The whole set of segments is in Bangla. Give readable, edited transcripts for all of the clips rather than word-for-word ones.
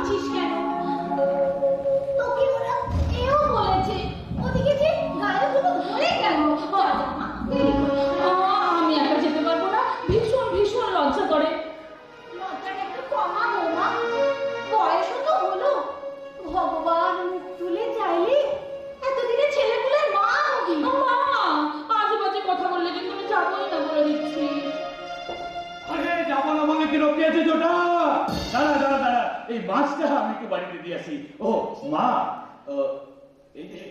কাঁদছিস কেন? তোকে ওরা এও বলেছে ওদিকে যে গায়ে হলুদ হয়ে গেল। আমি একা যেতে পারবো না, ভীষণ ভীষণ লজ্জা করে। লজ্জাটা একটু কমা বৌমা, বয়সও তো হলো। ভগবান মুখ তুলে চাইলে এতদিনে ছেলেপুলের মা হবি। মা, আজে বাজে কথা বললে কিন্তু আমি যাবোই না বলে দিচ্ছি। আরে যাবো না মানে কি রোকে আছে জোটা? দাঁড়া দাঁড়া দাঁড়া, এই মাছটা আমি একটু বাড়িতে দিয়ে আসি। ও মা, এই যে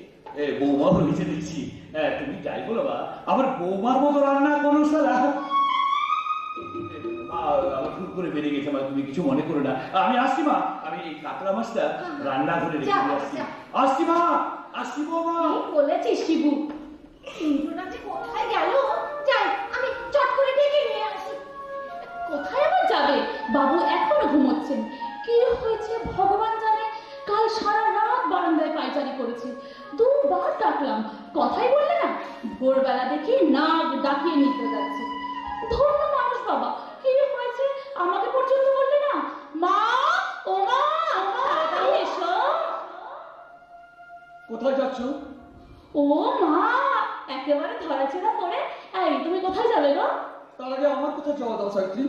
বৌমা বলেছে দিচ্ছি। হ্যাঁ তুমি যাই বলো বা, আমার বৌমার মতো রান্না কোনো সালা। আমার ভুল করে বেরিয়ে গেছে, তুমি কিছু মনে করো না। আমি আসছি মা, আমি এই কাতলা মাছটা রান্না করে রেখে আসছি। আসছি মা, আসছি বৌমা। বলেছিস শিবু, ইন্দ্রটা যে কোথায় গেল, যাই আমি চট করে ডেকে নিয়ে আসি। কোথায় আবার যাবে? বাবু এখনো ঘুমোচ্ছেন। কি হয়েছে ভগবান জানে। কাল সারা রাত বারান্দায় পায়চারি করেছে, দুবার ডাকলাম, কথাই বললে না। ভোরবেলা দেখি নাক ডাকিয়ে নিতে যাচ্ছে। ধন্য মানুষ বাবা, কি হয়েছে আমাকে পর্যন্ত বললে না। মা, ও মা, তাড়াতাড়ি এসো। কোথায় যাচ্ছ? ও মা, একেবারে ধরাছেড়া করে। এই তুমি কোথায় যাবে গো? তার আগে আমার কোথায় যাওয়া দাও সাবিত্রী?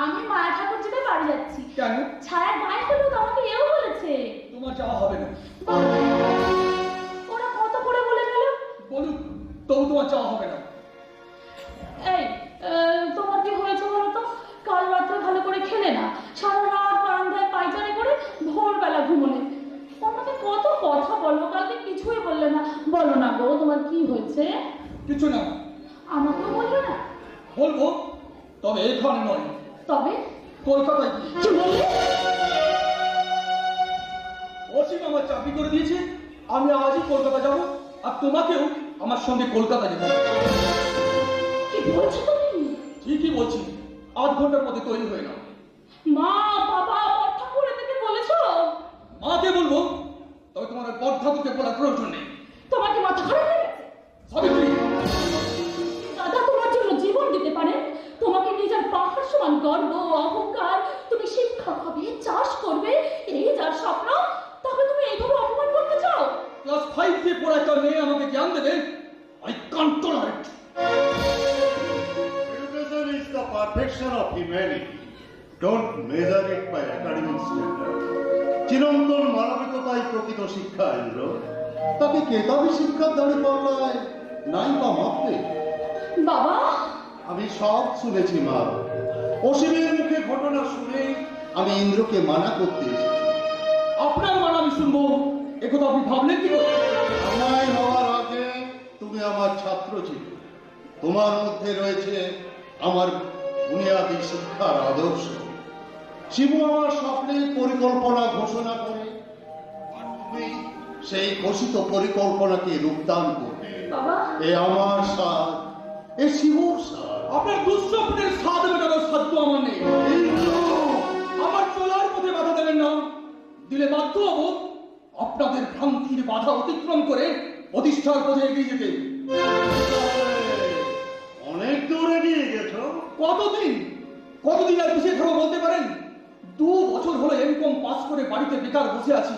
আমি মায়া ঠাকুর যেতে বাড়ি যাচ্ছি। কেন? ছায়া গায়ে হলুদ আমাকে এও বলেছে। তোমার যাওয়া হবে না। ওরা কত করে বলে গেল। বলুক, তবু তোমার যাওয়া হবে না। এই তোমার কি হয়েছে বলো তো? কাল রাত্রে ভালো করে খেলে না, সারা রাত বারান্দায় পায়চারি করে ভোরবেলা ঘুমোলে। আমাকে কত কথা বললো, কালকে কিছুই বললে না। বলো না গো, তোমার কি হয়েছে? কিছু না। আমাকেও বললো না? বলবো, তবে এখানে নয়। তবে কলকাতায়। কি বললে? অসীম আমার চাকরি করে দিয়েছে, আমি আজই কলকাতা যাব, আর তোমাকেও আমার সঙ্গে কলকাতা যেতে হবে। কি বলছো তুমি? ঠিকই বলছি, 8 ঘন্টার মধ্যে তৈরি হয়ে নাও। মা, বাবা, ঠাকুর এদেরকে বলেছো? মাকে বলবো, তবে তোমার বড় ঠাকুরকে বলার প্রয়োজন নেই। তোমার কি মাথা খারাপ হয়ে গেছে? সাবিত্রী, দাদা তোমার জন্য জীবন দিতে পারেন। তোমাকে নিজের পাহাড় সমান গর্ব, অহংকার, তুমি শিক্ষক হবে, চাষ করবে, এই যার স্বপ্ন, তাহলে তুমি এইভাবে অপমান করতে চাও? ক্লাস 5 তে পড়া একটা মেয়ে আমাকে জ্ঞান দেবে, I can't tolerate. Education is the perfection of humanity. Don't measure it by academic standard. চিরন্তন মানবিকতাই প্রকৃত শিক্ষা ইন্দ্র। তাকে কেতাবি শিক্ষার দাঁড়ি পাল্লায় নাই বা মাপবে। বাবা, আমি সব শুনেছি মা। অসীমের মুখে ঘটনা শুনে আমি ইন্দ্রকে মানা করতে এসেছি। আপনার মান আমি শুনবো, একথা আপনি ভাবলেন কি করে? আমায় হওয়ার আগে তুমি আমার ছাত্র ছিল। তোমার মধ্যে রয়েছে আমার বুনিয়াদী শিক্ষার আদর্শ। শিবু আমার স্বপ্নের পরিকল্পনা ঘোষণা করে, আর তুমি সেই ঘোষিত পরিকল্পনাকে রূপদান করবে। বাবা, এ আমার সাধ, এ শিবুর সাধ। আপনার দুঃস্বপ্নের স্বাদ মেটানোর সাধ্য আমার নেই। আমার চলার পথে বাধা দেবেন না, দিলে বাধ্য হব আপনাদের ভ্রান্তির বাধা অতিক্রম করে প্রতিষ্ঠার পথে এগিয়ে যেতে। অনেক দূরে নিয়ে গেছ। কতদিন কতদিন আর পিছিয়ে থাকবো বলতে পারেন? 2 বছর হলো এমকম পাস করে বাড়িতে বেকার বসে আছি।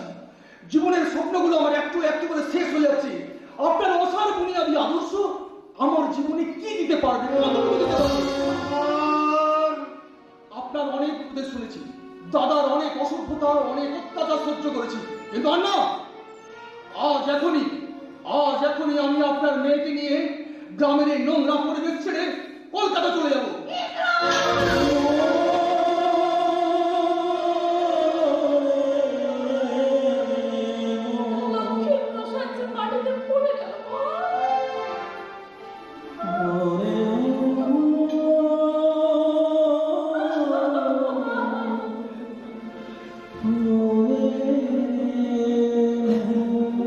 জীবনের স্বপ্নগুলো আমার একটু একটু করে শেষ হয়ে যাচ্ছে। আপনার অসার বুনিয়াদী আদর্শ আমার জীবনে কি দিতে পারবে? আপনার অনেক উপদেশ শুনেছি, দাদার অনেক অসভ্যতা, অনেক অত্যাচার সহ্য করেছি, কিন্তু আর না। আজ এখনই আমি আপনার মেয়েকে নিয়ে গ্রামের এই নোংরা পরিবেশ ছেড়ে কলকাতা চলে যাব। মাটিতে পড়ে গেল।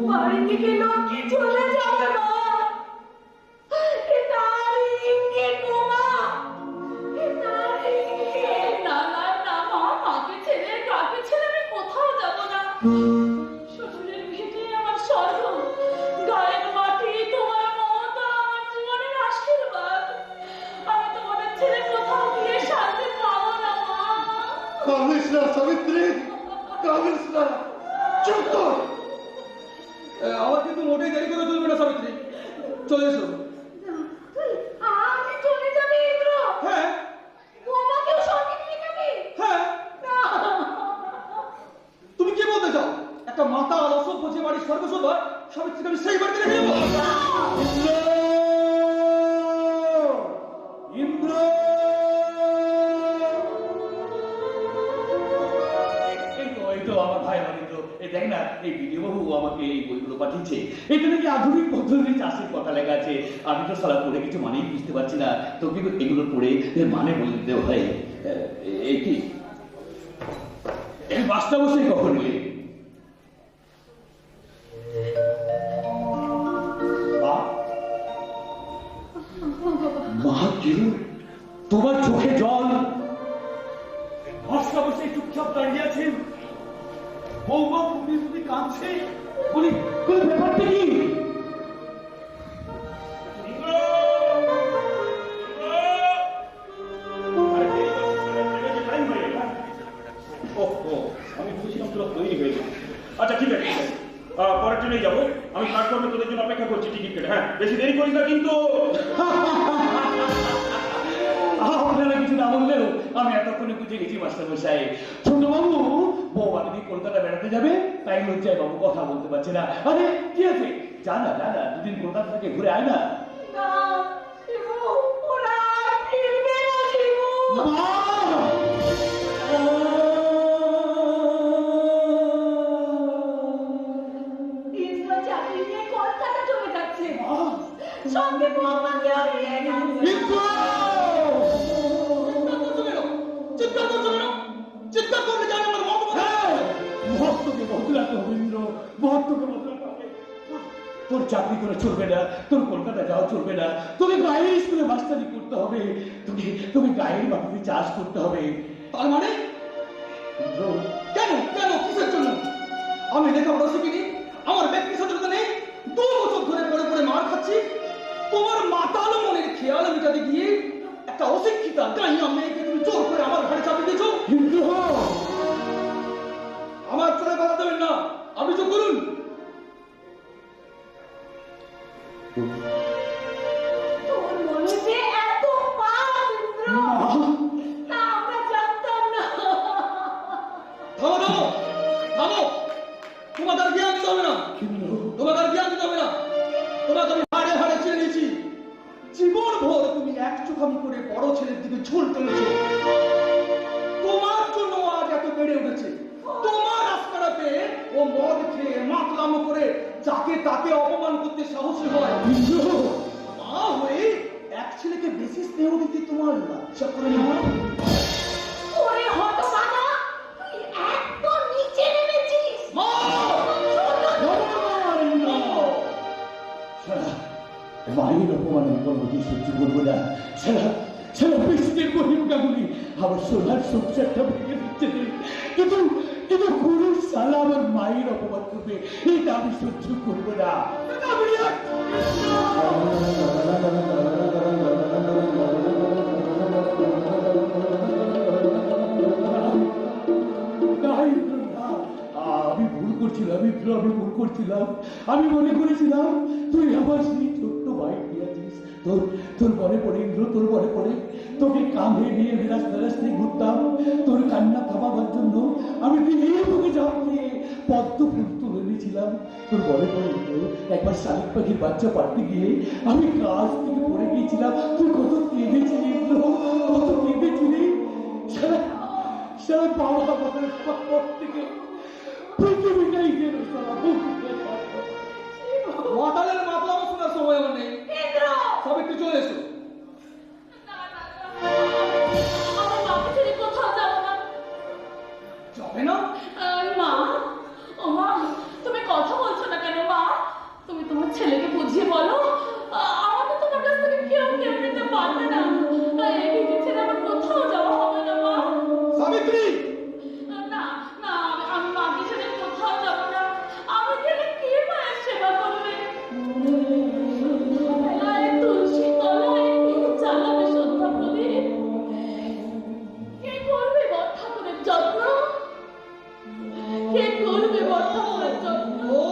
বাড়ি থেকে লক্ষ্মী চলে যাবে মা। এটা আর ইঙ্গিত গো মা, এটা আর ইঙ্গিত। না না না মা, মাকে ছেড়ে কাকে ছেড়ে আমি কোথাও যাব না। শ্বশুরের ভিটে আমার স্বর্গ, গায়ের মাটি তোমার মমতা আমার জীবনের আশীর্বাদ। আমি তোমাদের ছেড়ে কোথাও গিয়ে শান্তি পাবো না মা। কাঁদিস না সাবিত্রী, কাঁদিস না, চুপ কর। আমার কিন্তু মোটেই দেরি করে চলবে না সাবিত্রী, চলে এসো। আমি চলে যাবে ইন্দ্র? হ্যাঁ বোমাকেও সঙ্গে নিয়ে যাবে? হ্যাঁ, না। তুমি কি বলতে চাও? একটা মাতা অসভ্য যে বাড়ির সর্বসভা, সাবিত্রীকে আমি সেই বাড়িতে রেখে যাবো? ইন্দ্র, এই তো আমার ভাই অনিন্দ্র। এই দেখ না, এই বিডিও বাবু আমাকে এই বইগুলো পাঠিয়েছে। এখানে কি আধুনিক পদ্ধতির চাষের কথা লেখা আছে। আমি তো সারা পড়ে কিছু মানেই বুঝতে পারছি না। তো কিন্তু এগুলো পড়ে এর মানে বলে দিতে হয়। এই কি এই মাস্টার বসে কখন এলে? মা, কি তোমার চোখে জল? মাস্টার বসে চুপচাপ দাঁড়িয়ে আছেন, বৌমা ফুটি ফুটি কাঁদছে। বলি বলি ব্যাপারটা কি? আমি বুঝেছিলাম তোরা তৈরি হয়ে যাবে। আচ্ছা ঠিক আছে, পরের ট্রেনে যাবো। আমি প্ল্যাটফর্মে তোদের জন্য অপেক্ষা করছি টিকিট কেটে। হ্যাঁ, বেশি দেরি করিস না কিন্তু। আপনারা কিছু না বললেও আমি এতক্ষণে বুঝে গেছি মাস্টার মশাই। ছোট বাবু বৌমা যদি কলকাতা বেড়াতে যাবে, তাই লজ্জায় বাবু কথা বলতে পারছে না। আরে কি আছে, জানা জানা দুদিন কলকাতা থেকে ঘুরে আয় না। না, শিবু, ওরা আর ফিরবে না, শিবু। ইন্দ্র চাকরি নিয়ে কলকাতা চলে যাচ্ছে, সঙ্গে বোমাকেও নিয়ে যাচ্ছে। চিৎকার করছো কেন? চিৎকার করলে জানো আমার মহত্বকে বদলাতে হবে ইন্দ্র, মহত্বকে বদলাতে হবে। তোর চাকরি করে চলবে না, তোর কলকাতা যাওয়া চলবে না, তোকে গায়ের স্কুলে মাস্টারি করতে হবে, তোকে গায়ের মাটিতে চাষ করতে হবে। তার মানে ইন্দ্র, কেন কেন কিসের জন্য? আমি লেখাপড়া শিখিনি, আমার ব্যক্তি স্বাধীনতা নেই, 2 বছর ধরে পড়ে পড়ে মার খাচ্ছি। তোমার মাতাল মনের খেয়াল মেটাতে গিয়ে একটা অশিক্ষিতা গাইয়া মেয়েকে তুমি জোর করে আমার ঘাড়ে চাপিয়ে দিয়েছো। ইন্দ্র, আমার চলে কথা দেবেন না, অভিযোগ করুন। তোর মনে যে এত পাপ, ইন্দ্র, তা আমরা জানতাম না। থামো থামো থামো, তোমাদের আর জ্ঞান দিতে হবে না, ইন্দ্র, তোমাদের আর জ্ঞান দিতে হবে না। তোমাকে আমি হাড়ে হাড়ে চিনে নিয়েছি। জীবন ভর তুমি এক চোখামি করে বড় ছেলের দিকে ঝোল টেনেছো। তোমার জন্য আজ এত বেড়ে উঠেছে। তোমার আস্কারা পেয়ে ও মদ খেয়ে মাতলামো করে যাকে তাকে অপমান করতে সাহসী হয়। মা হয়ে এক ছেলেকে বেশি স্নেহ দিতে তোমার লজ্জা করে না? ওরে হতভাগা, তুই একদম নিচে নেমেছিস। মা! মায়ের অপমানের কর্মটি সহ্য করবো না। সারা বৃষ্টির গরিবগাগুলি আমার সোনার সংসারটা ভেঙে দিচ্ছে। কিন্তু কিন্তু কোনো সালা আমার মায়ের অপমান করবে, এটা আমি সহ্য করবো না। আমি ভুল করছিলাম ইন্দ্র, আমি ভুল করছিলাম। আমি মনে করেছিলাম তুই আমার সেই ছোট্ট ভাই দিয়েছিস। তোর মনে পড়ে ইন্দ্র, তোর মনে পড়ে তোকে কাঁধে নিয়ে রাস্তায় রাস্তায় ঘুরতাম তোর কান্না থামাবার জন্য। আমি দিনে তোকে চাপ দিয়ে পদ্ম ফুল তুলে নিয়েছিলাম। তোর মনে পড়ে ইন্দ্র, একবার শালিক পাখির বাচ্চা পাড়তে গিয়ে আমি গাছ থেকে পড়ে গিয়েছিলাম। তুই কত কেঁদেছিলি ইন্দ্র, কত কেঁদেছিলি। সারা বাবা আমাদের পর থেকে পৃথিবীটাই গেল সারা মাতালের মাতলামো শোনার সময় আমার নেই। ইন্দ্র, সব একটু চলে এসো। আমার মাকে ছেড়ে কোথাও যাবো না। যাবে না? মা, ও মা, তুমি কথা বলছো না কেন মা? তুমি তোমার ছেলেকে বুঝিয়ে বলো, আমাকে তোমার কাছ থেকে কেউ কেড়ে নিতে পারবে না। এই ভিটে ছেড়ে আমার কোথাও যাওয়া হবে না মা। সাবিত্রী! না না, আমি মাকে ছেড়ে কোথাও যাবো না। আমি গেলে কে মায়ের সেবা করবে? বেলায় তুলসী তলায় কে চালাবে সন্ধ্যা প্রদীপ? কে করবে বর ঠাকুরের যত্ন? কে করবে বর্তমানের জন্য? ও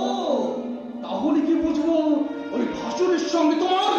তাহলে কি বুঝবো ওই ভাসুরের সঙ্গে তোমার